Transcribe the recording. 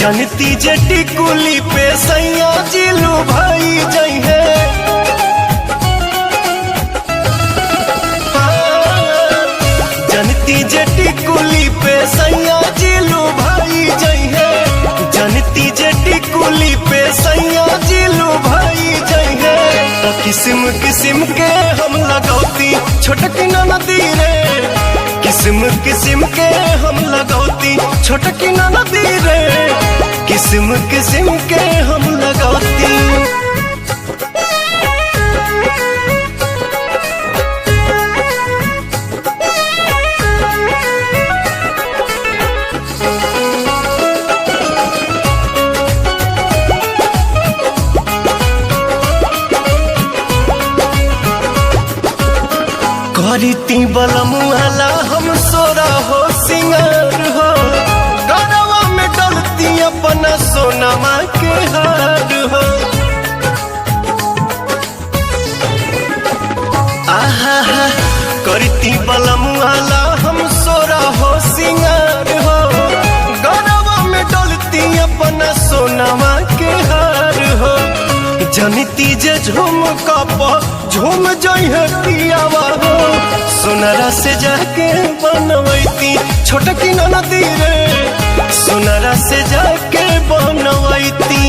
जनती जटी कुली पे सैया जिलू भाई जई है। जनती जटी कुली पे सैया जिलू भाई जई है। जनती जटी कुली पे सैया जिलू भाई जई है। तो किस्म किस्म के हम लगौती छोटकी नदी रे। किस्म किस्म के हम लगौती छोटकी नदी रे। किस्म किस्म के हम लगौती। करीती बलमुआला हम सोरा हो सिंगार हो। गरवा में डलती अपना सोनमा के हार हो। आहा करीती बलमुआला हम सोरा हो सिंगार हो। गरवा में डलती अपना सोनमा के हार हो। जनती जे झूम कप झूम जई है पियावा हो। सोनरा से जाके बनवैती छोटकी नदी रे। सोनरा से जाके बनवैती।